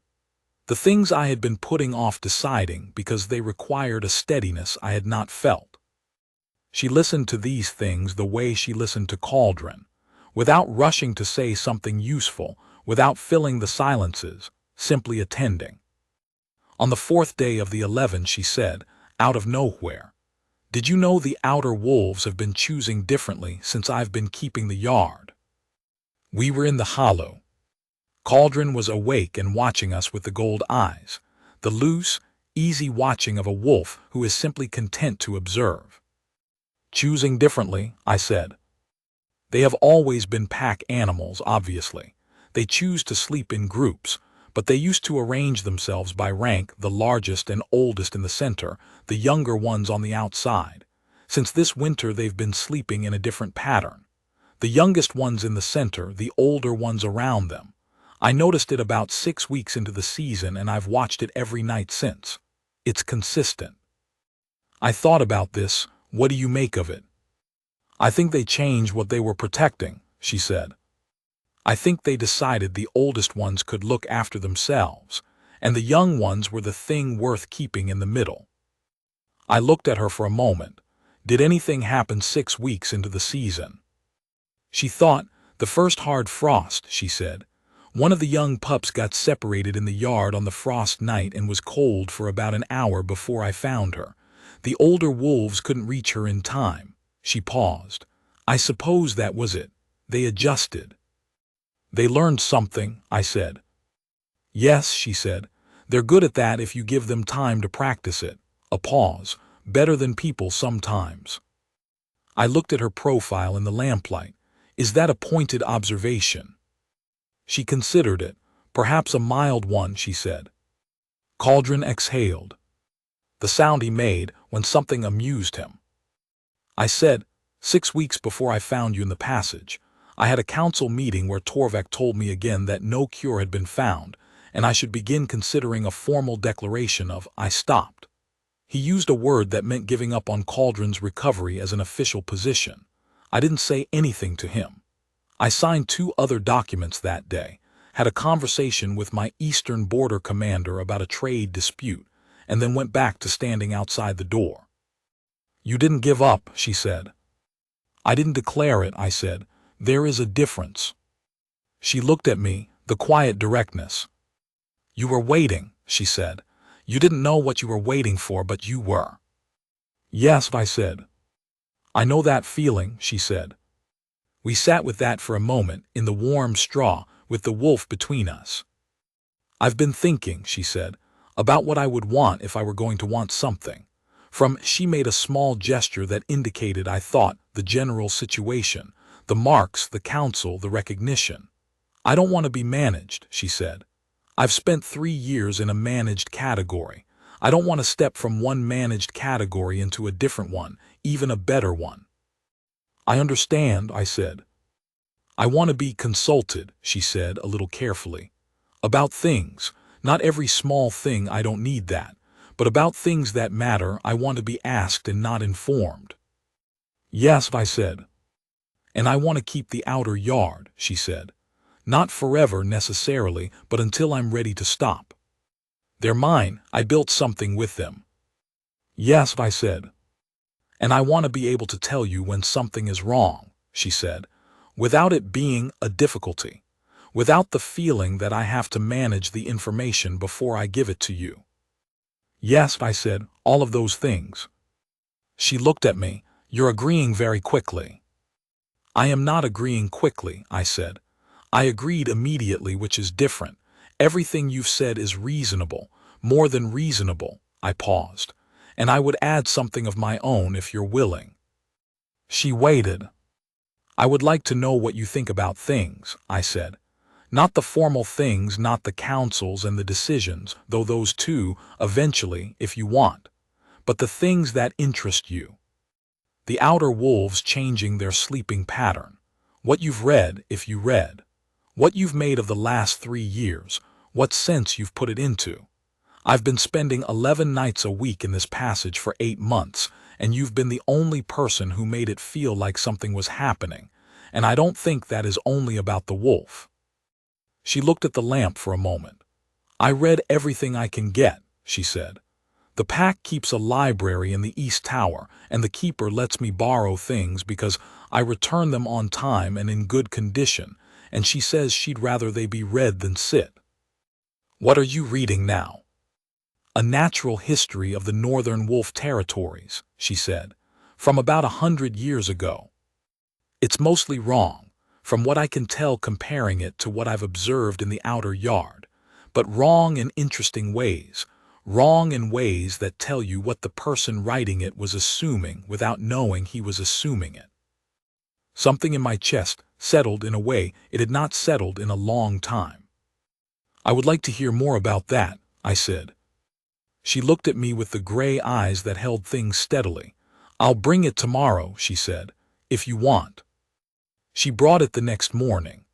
The things I had been putting off deciding because they required a steadiness I had not felt. She listened to these things the way she listened to Cauldron, without rushing to say something useful, without filling the silences, simply attending. On the 4th day of the 11, she said, out of nowhere, "Did you know the outer wolves have been choosing differently since I've been keeping the yard?" We were in the hollow. Cauldron was awake and watching us with the gold eyes, the loose, easy watching of a wolf who is simply content to observe. Choosing differently, I said. They have always been pack animals, obviously. They choose to sleep in groups, but they used to arrange themselves by rank, the largest and oldest in the center, the younger ones on the outside. Since this winter they've been sleeping in a different pattern. The youngest ones in the center, the older ones around them. I noticed it about 6 weeks into the season and I've watched it every night since. It's consistent. I thought about this. What do you make of it? I think they changed what they were protecting, she said. I think they decided the oldest ones could look after themselves, and the young ones were the thing worth keeping in the middle. I looked at her for a moment. Did anything happen 6 weeks into the season? She thought, the first hard frost, she said. One of the young pups got separated in the yard on the frost night and was cold for about an hour before I found her. The older wolves couldn't reach her in time. She paused. I suppose that was it. They adjusted. They learned something, I said. Yes, she said. They're good at that if you give them time to practice it. A pause. Better than people sometimes. I looked at her profile in the lamplight. Is that a pointed observation? She considered it. Perhaps a mild one, she said. Cauldron exhaled. The sound he made when something amused him. I said, 6 weeks before I found you in the passage, I had a council meeting where Torvek told me again that no cure had been found, and I should begin considering a formal declaration of I stopped. He used a word that meant giving up on Cauldron's recovery as an official position. I didn't say anything to him. I signed 2 other documents that day, had a conversation with my Eastern Border commander about a trade dispute, and then went back to standing outside the door. You didn't give up, she said. I didn't declare it, I said. There is a difference. She looked at me, the quiet directness. You were waiting, she said. You didn't know what you were waiting for, but you were. Yes, I said. I know that feeling, she said. We sat with that for a moment, in the warm straw, with the wolf between us. I've been thinking, she said, about what I would want if I were going to want something. She made a small gesture that indicated, I thought, the general situation, the marks, the counsel, the recognition. I don't want to be managed, she said. I've spent 3 years in a managed category. I don't want to step from one managed category into a different one, even a better one. I understand, I said. I want to be consulted, she said a little carefully. About things, not every small thing, I don't need that, but about things that matter I want to be asked and not informed. Yes, I said. And I want to keep the outer yard, she said. Not forever necessarily, but until I'm ready to stop. They're mine, I built something with them. Yes, I said. And I want to be able to tell you when something is wrong, she said, without it being a difficulty, without the feeling that I have to manage the information before I give it to you. Yes, I said, all of those things. She looked at me. You're agreeing very quickly. I am not agreeing quickly, I said. I agreed immediately, which is different. Everything you've said is reasonable, more than reasonable. I paused. And I would add something of my own if you're willing. She waited. I would like to know what you think about things, I said. Not the formal things, not the counsels and the decisions, though those too, eventually, if you want, but the things that interest you. The outer wolves changing their sleeping pattern. What you've read, if you read. What you've made of the last 3 years, what sense you've put it into. I've been spending 11 nights a week in this passage for 8 months, and you've been the only person who made it feel like something was happening, and I don't think that is only about the wolf. She looked at the lamp for a moment. I read everything I can get, she said. The pack keeps a library in the East Tower, and the keeper lets me borrow things because I return them on time and in good condition, and she says she'd rather they be read than sit. What are you reading now? A Natural History of the Northern Wolf Territories, she said, from about 100 years ago. It's mostly wrong, from what I can tell comparing it to what I've observed in the outer yard, but wrong in interesting ways, wrong in ways that tell you what the person writing it was assuming without knowing he was assuming it. Something in my chest settled in a way it had not settled in a long time. I would like to hear more about that, I said. She looked at me with the gray eyes that held things steadily. I'll bring it tomorrow, she said, if you want. She brought it the next morning.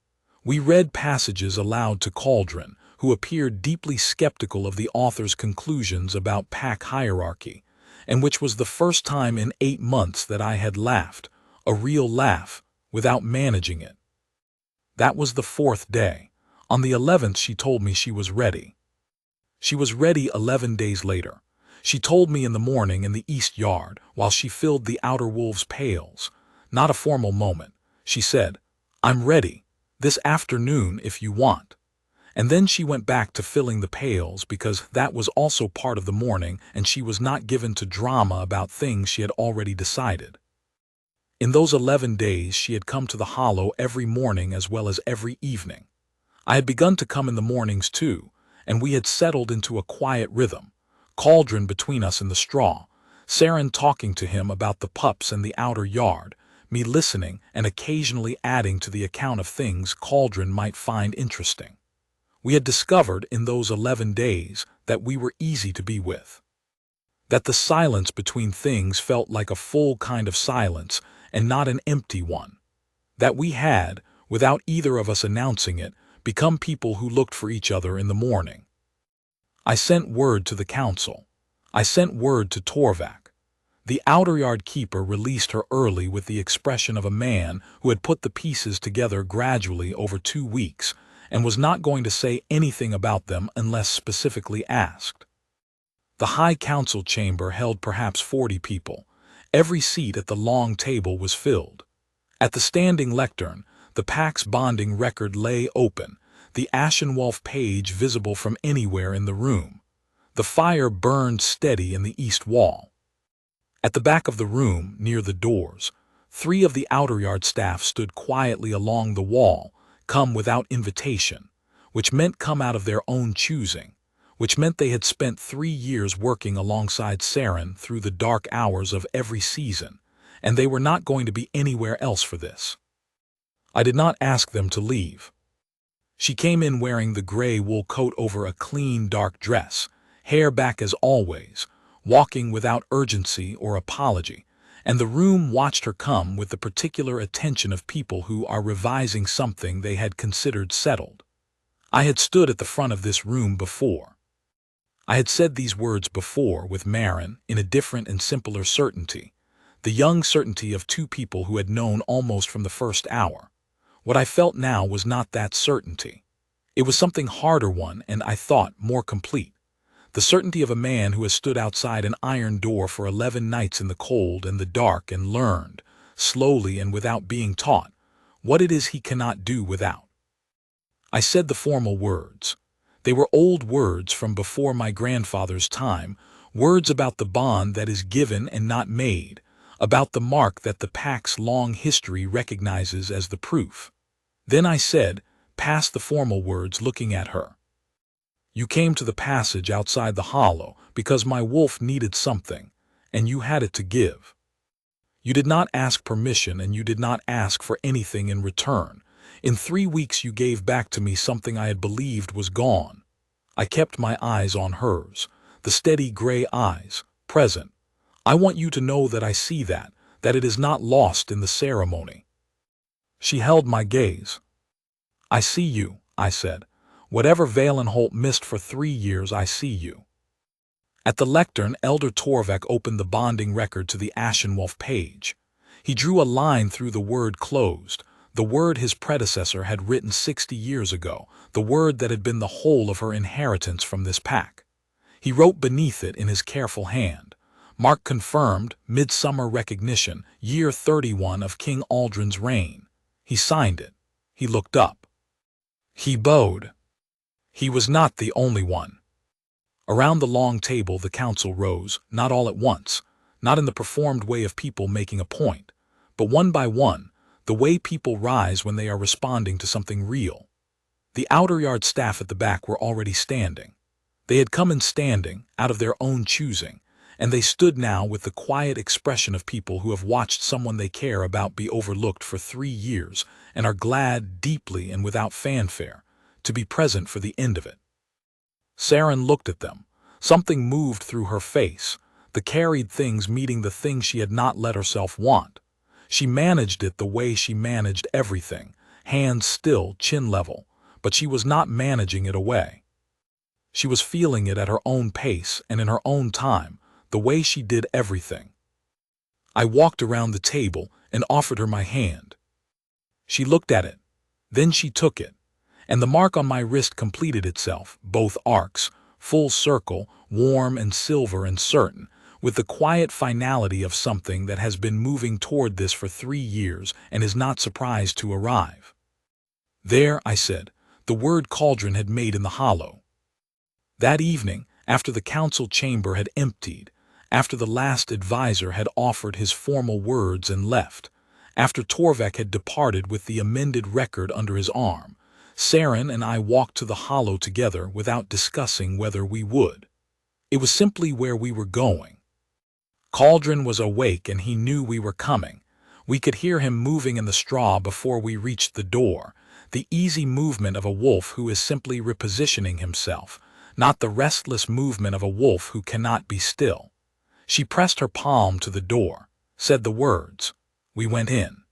We read passages aloud to Cauldron, who appeared deeply skeptical of the author's conclusions about pack hierarchy, and which was the first time in 8 months that I had laughed, a real laugh, without managing it. That was the 4th day. On the 11th she told me she was ready. She was ready 11 days later. She told me in the morning in the east yard, while she filled the outer wolves' pails. Not a formal moment. She said, "I'm ready, this afternoon if you want." And then she went back to filling the pails because that was also part of the morning and she was not given to drama about things she had already decided. In those 11 days she had come to the hollow every morning as well as every evening. I had begun to come in the mornings too, and we had settled into a quiet rhythm, Cauldron between us in the straw, Saren talking to him about the pups and the outer yard, me listening and occasionally adding to the account of things Cauldron might find interesting. We had discovered in those 11 days that we were easy to be with. That the silence between things felt like a full kind of silence and not an empty one. That we had, without either of us announcing it, become people who looked for each other in the morning. I sent word to the council. I sent word to Torvak. The outer yard keeper released her early with the expression of a man who had put the pieces together gradually over 2 weeks and was not going to say anything about them unless specifically asked. The High Council chamber held perhaps 40 people. Every seat at the long table was filled. At the standing lectern, the Pax bonding record lay open, the Ashenwolf page visible from anywhere in the room. The fire burned steady in the east wall. At the back of the room, near the doors, 3 of the outer yard staff stood quietly along the wall, come without invitation, which meant come out of their own choosing, which meant they had spent 3 years working alongside Saren through the dark hours of every season, and they were not going to be anywhere else for this. I did not ask them to leave. She came in wearing the gray wool coat over a clean, dark dress, hair back as always, walking without urgency or apology, and the room watched her come with the particular attention of people who are revising something they had considered settled. I had stood at the front of this room before. I had said these words before with Marin in a different and simpler certainty, the young certainty of 2 people who had known almost from the first hour. What I felt now was not that certainty. It was something harder one and, I thought, more complete. The certainty of a man who has stood outside an iron door for 11 nights in the cold and the dark and learned, slowly and without being taught, what it is he cannot do without. I said the formal words. They were old words from before my grandfather's time, words about the bond that is given and not made, about the mark that the Pack's long history recognizes as the proof. Then I said, past the formal words, looking at her. You came to the passage outside the hollow because my wolf needed something, and you had it to give. You did not ask permission and you did not ask for anything in return. In 3 weeks you gave back to me something I had believed was gone. I kept my eyes on hers, the steady gray eyes, present. I want you to know that I see that it is not lost in the ceremony. She held my gaze. I see you, I said. Whatever Valenholt missed for 3 years, I see you. At the lectern, Elder Torvak opened the bonding record to the Ashenwolf page. He drew a line through the word closed, the word his predecessor had written 60 years ago, the word that had been the whole of her inheritance from this pack. He wrote beneath it in his careful hand, Mark confirmed, midsummer recognition, year 31 of King Aldrin's reign. He signed it. He looked up. He bowed. He was not the only one. Around the long table the council rose, not all at once, not in the performed way of people making a point, but one by one, the way people rise when they are responding to something real. The outer yard staff at the back were already standing. They had come in standing, out of their own choosing, and they stood now with the quiet expression of people who have watched someone they care about be overlooked for 3 years and are glad, deeply and without fanfare, to be present for the end of it. Saren looked at them. Something moved through her face, the carried things meeting the thing she had not let herself want. She managed it the way she managed everything, hands still, chin level, but she was not managing it away. She was feeling it at her own pace and in her own time, the way she did everything. I walked around the table and offered her my hand. She looked at it. Then she took it, and the mark on my wrist completed itself, both arcs, full circle, warm and silver and certain, with the quiet finality of something that has been moving toward this for 3 years and is not surprised to arrive. There, I said, the word cauldron had made in the hollow. That evening, after the council chamber had emptied, after the last advisor had offered his formal words and left, after Torvek had departed with the amended record under his arm, Saren and I walked to the hollow together without discussing whether we would. It was simply where we were going. Cauldron was awake and he knew we were coming. We could hear him moving in the straw before we reached the door, the easy movement of a wolf who is simply repositioning himself, not the restless movement of a wolf who cannot be still. She pressed her palm to the door, said the words. We went in.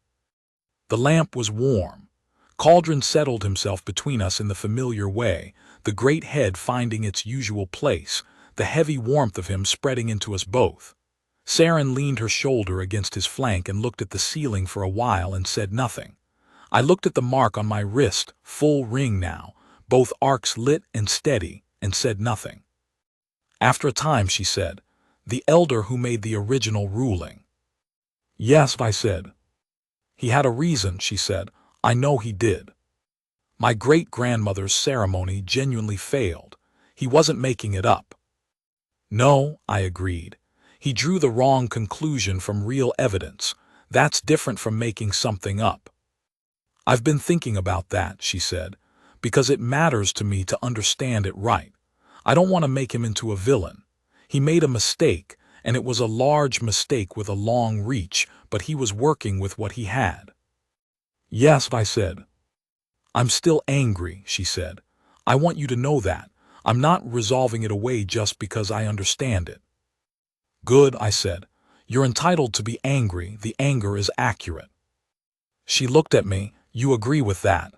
The lamp was warm. Cauldron settled himself between us in the familiar way, the great head finding its usual place, the heavy warmth of him spreading into us both. Saren leaned her shoulder against his flank and looked at the ceiling for a while and said nothing. I looked at the mark on my wrist, full ring now, both arcs lit and steady, and said nothing. After a time she said, "The elder who made the original ruling." "Yes," I said. "He had a reason," she said. "I know he did. My great-grandmother's ceremony genuinely failed. He wasn't making it up." "No," I agreed. "He drew the wrong conclusion from real evidence. That's different from making something up." "I've been thinking about that," she said, "because it matters to me to understand it right. I don't want to make him into a villain. He made a mistake, and it was a large mistake with a long reach, but he was working with what he had." "Yes," I said. "I'm still angry," she said. "I want you to know that. I'm not resolving it away just because I understand it." "Good," I said. "You're entitled to be angry. The anger is accurate." She looked at me. "You agree with that?"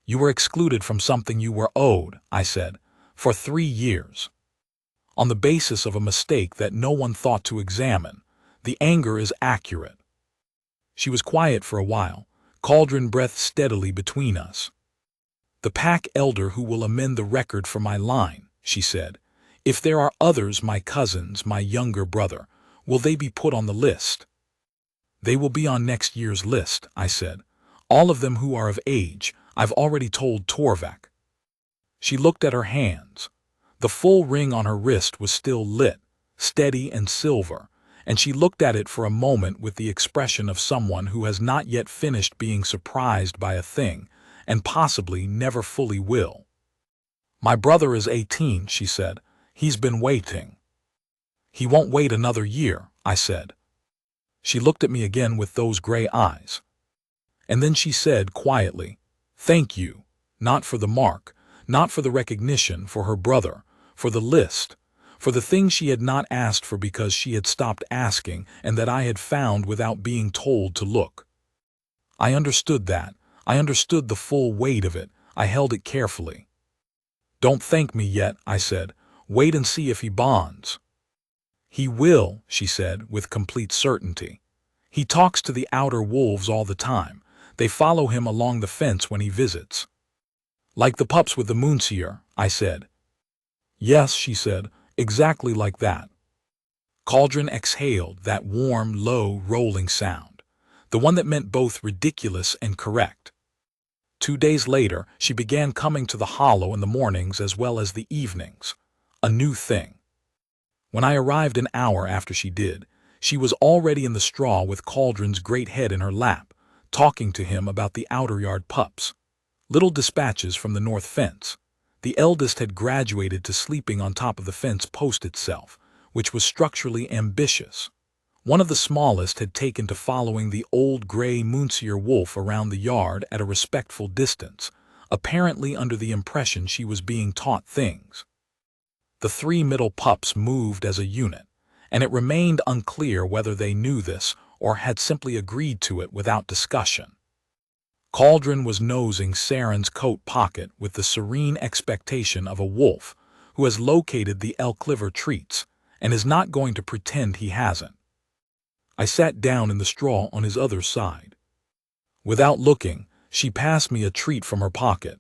"You were excluded from something you were owed," I said, "for 3 years. On the basis of a mistake that no one thought to examine. The anger is accurate." She was quiet for a while. Cauldron breathed steadily between us. "The pack elder who will amend the record for my line," she said. "If there are others, my cousins, my younger brother, will they be put on the list?" "They will be on next year's list," I said. "All of them who are of age. I've already told Torvek." She looked at her hands. The full ring on her wrist was still lit, steady and silver, and she looked at it for a moment with the expression of someone who has not yet finished being surprised by a thing, and possibly never fully will. "My brother is 18, she said. "He's been waiting." "He won't wait another year," I said. She looked at me again with those gray eyes. And then she said quietly, "Thank you, not for the mark, not for the recognition, for her brother, for the list, for the things she had not asked for because she had stopped asking and that I had found without being told to look." I understood that. I understood the full weight of it. I held it carefully. "Don't thank me yet," I said. "Wait and see if he bonds." "He will," she said, with complete certainty. "He talks to the outer wolves all the time. They follow him along the fence when he visits." "Like the pups with the moonseer," I said. "Yes," she said, "exactly like that." Cauldron exhaled that warm, low, rolling sound, the one that meant both ridiculous and correct. 2 days later, she began coming to the hollow in the mornings as well as the evenings. A new thing. When I arrived an hour after she did, she was already in the straw with Cauldron's great head in her lap, talking to him about the outer yard pups. Little dispatches from the north fence. The eldest had graduated to sleeping on top of the fence post itself, which was structurally ambitious. One of the smallest had taken to following the old gray moonseer wolf around the yard at a respectful distance, apparently under the impression she was being taught things. The 3 middle pups moved as a unit, and it remained unclear whether they knew this or had simply agreed to it without discussion. Cauldron was nosing Saren's coat pocket with the serene expectation of a wolf who has located the elk liver treats and is not going to pretend he hasn't. I sat down in the straw on his other side. Without looking, She passed me a treat from her pocket.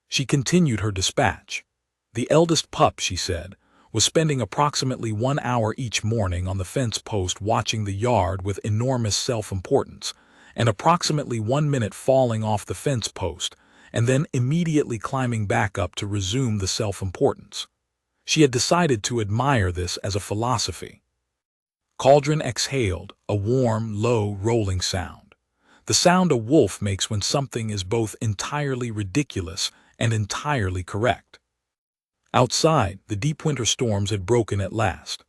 She continued her dispatch. The eldest pup, she said, was spending approximately 1 hour each morning on the fence post watching the yard with enormous self-importance, and approximately 1 minute falling off the fence post, and then immediately climbing back up to resume the self-importance. She had decided to admire this as a philosophy. Cauldron exhaled, a warm, low, rolling sound. The sound a wolf makes when something is both entirely ridiculous and entirely correct. Outside, the deep winter storms had broken at last.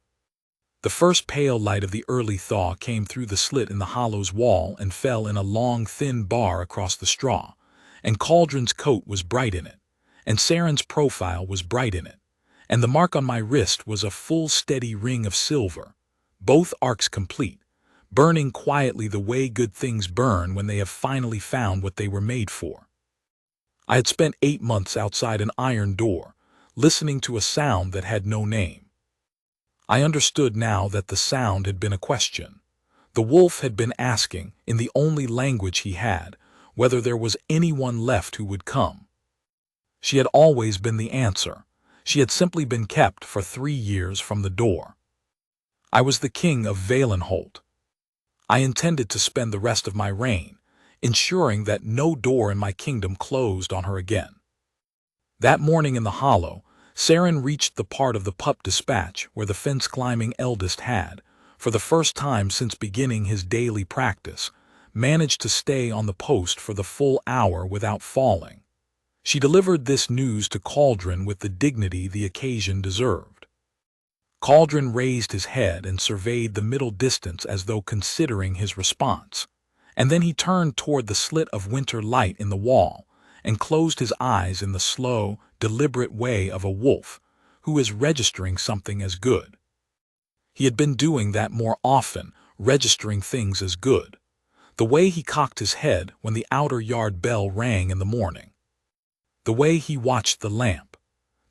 The first pale light of the early thaw came through the slit in the hollow's wall and fell in a long, thin bar across the straw, and Cauldron's coat was bright in it, and Saren's profile was bright in it, and the mark on my wrist was a full, steady ring of silver, both arcs complete, burning quietly the way good things burn when they have finally found what they were made for. I had spent 8 months outside an iron door, listening to a sound that had no name. I understood now that the sound had been a question. The wolf had been asking, in the only language he had, whether there was anyone left who would come. She had always been the answer. She had simply been kept for 3 years from the door. I was the king of Valenholt. I intended to spend the rest of my reign, ensuring that no door in my kingdom closed on her again. That morning in the hollow, Saren reached the part of the pup dispatch where the fence-climbing eldest had, for the first time since beginning his daily practice, managed to stay on the post for the full hour without falling. She delivered this news to Cauldron with the dignity the occasion deserved. Cauldron raised his head and surveyed the middle distance as though considering his response, and then he turned toward the slit of winter light in the wall and closed his eyes in the slow, deliberate way of a wolf who is registering something as good. He had been doing that more often, registering things as good. The way he cocked his head when the outer yard bell rang in the morning. The way he watched the lamp.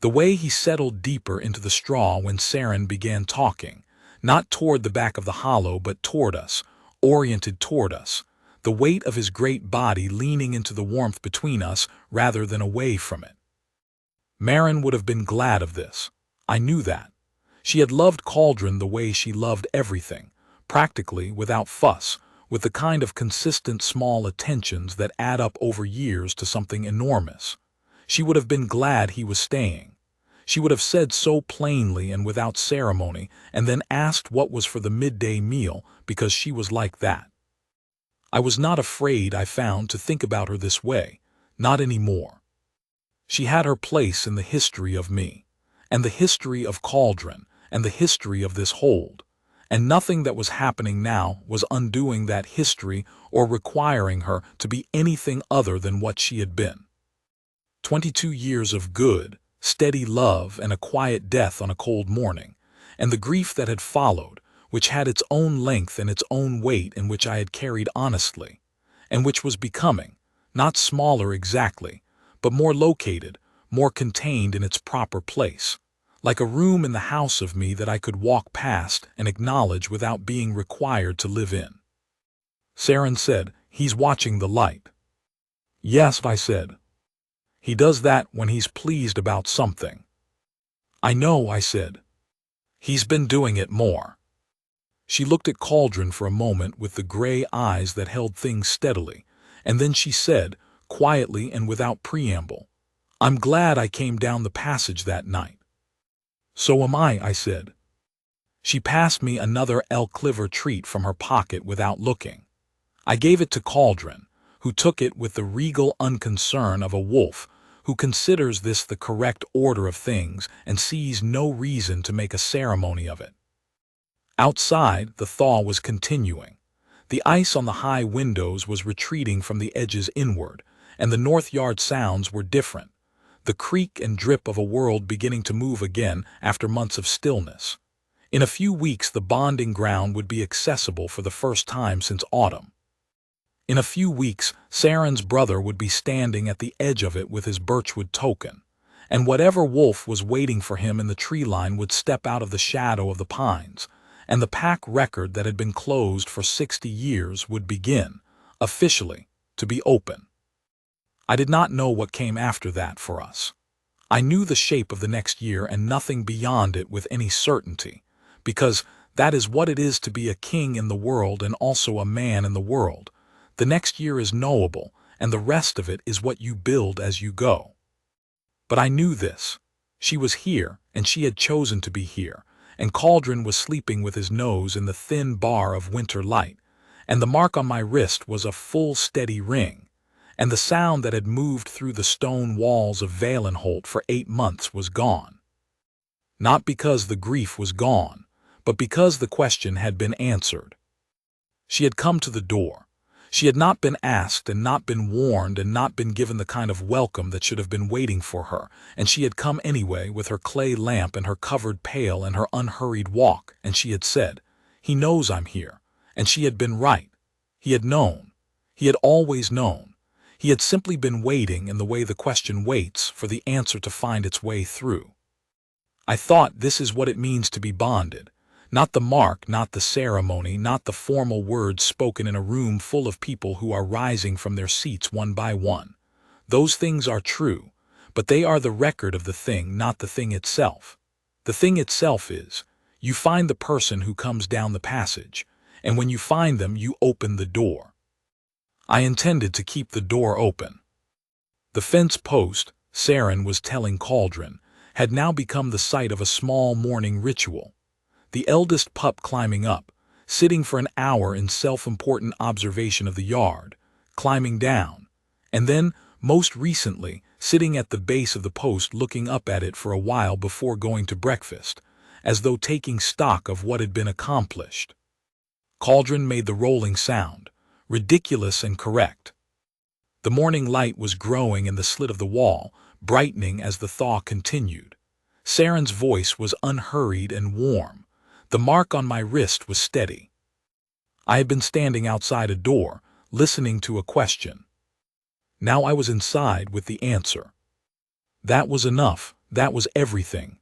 The way he settled deeper into the straw when Saren began talking, not toward the back of the hollow but toward us, oriented toward us, the weight of his great body leaning into the warmth between us rather than away from it. Maren would have been glad of this. I knew that. She had loved Cauldron the way she loved everything, practically without fuss, with the kind of consistent small attentions that add up over years to something enormous. She would have been glad he was staying. She would have said so plainly and without ceremony, and then asked what was for the midday meal because she was like that. I was not afraid, I found, to think about her this way, not anymore. She had her place in the history of me, and the history of Cauldron, and the history of this hold, and nothing that was happening now was undoing that history or requiring her to be anything other than what she had been. 22 years of good, steady love and a quiet death on a cold morning, and the grief that had followed, which had its own length and its own weight and which I had carried honestly, and which was becoming, not smaller exactly, but more located, more contained in its proper place, like a room in the house of me that I could walk past and acknowledge without being required to live in. Saren said, "He's watching the light." "Yes," I said. "He does that when he's pleased about something." "I know," I said. "He's been doing it more." She looked at Cauldron for a moment with the gray eyes that held things steadily, and then she said, quietly and without preamble, "I'm glad I came down the passage that night." "So am I," said. She passed me another elk liver treat from her pocket without looking. I gave it to Cauldron, who took it with the regal unconcern of a wolf who considers this the correct order of things and sees no reason to make a ceremony of it. Outside, the thaw was continuing. The ice on the high windows was retreating from the edges inward, and the north yard sounds were different, the creak and drip of a world beginning to move again after months of stillness. In a few weeks the bonding ground would be accessible for the first time since autumn. In a few weeks, Saren's brother would be standing at the edge of it with his birchwood token, and whatever wolf was waiting for him in the tree line would step out of the shadow of the pines, and the pack record that had been closed for 60 years would begin, officially, to be open. I did not know what came after that for us. I knew the shape of the next year and nothing beyond it with any certainty, because that is what it is to be a king in the world and also a man in the world. The next year is knowable, and the rest of it is what you build as you go. But I knew this. She was here, and she had chosen to be here, and Cauldron was sleeping with his nose in the thin bar of winter light, and the mark on my wrist was a full steady ring, and the sound that had moved through the stone walls of Valenholt for 8 months was gone. Not because the grief was gone, but because the question had been answered. She had come to the door. She had not been asked and not been warned and not been given the kind of welcome that should have been waiting for her, and she had come anyway with her clay lamp and her covered pail and her unhurried walk, and she had said, "He knows I'm here," and she had been right. He had known. He had always known. He had simply been waiting in the way the question waits for the answer to find its way through. I thought this is what it means to be bonded. Not the mark, not the ceremony, not the formal words spoken in a room full of people who are rising from their seats one by one. Those things are true, but they are the record of the thing, not the thing itself. The thing itself is, you find the person who comes down the passage, and when you find them, you open the door. I intended to keep the door open. The fence post, Saren was telling Cauldron, had now become the site of a small morning ritual. The eldest pup climbing up, sitting for an hour in self-important observation of the yard, climbing down, and then, most recently, sitting at the base of the post looking up at it for a while before going to breakfast, as though taking stock of what had been accomplished. Cauldron made the rolling sound, ridiculous and correct. The morning light was growing in the slit of the wall, brightening as the thaw continued. Saren's voice was unhurried and warm. The mark on my wrist was steady. I had been standing outside a door, listening to a question. Now I was inside with the answer. That was enough. That was everything.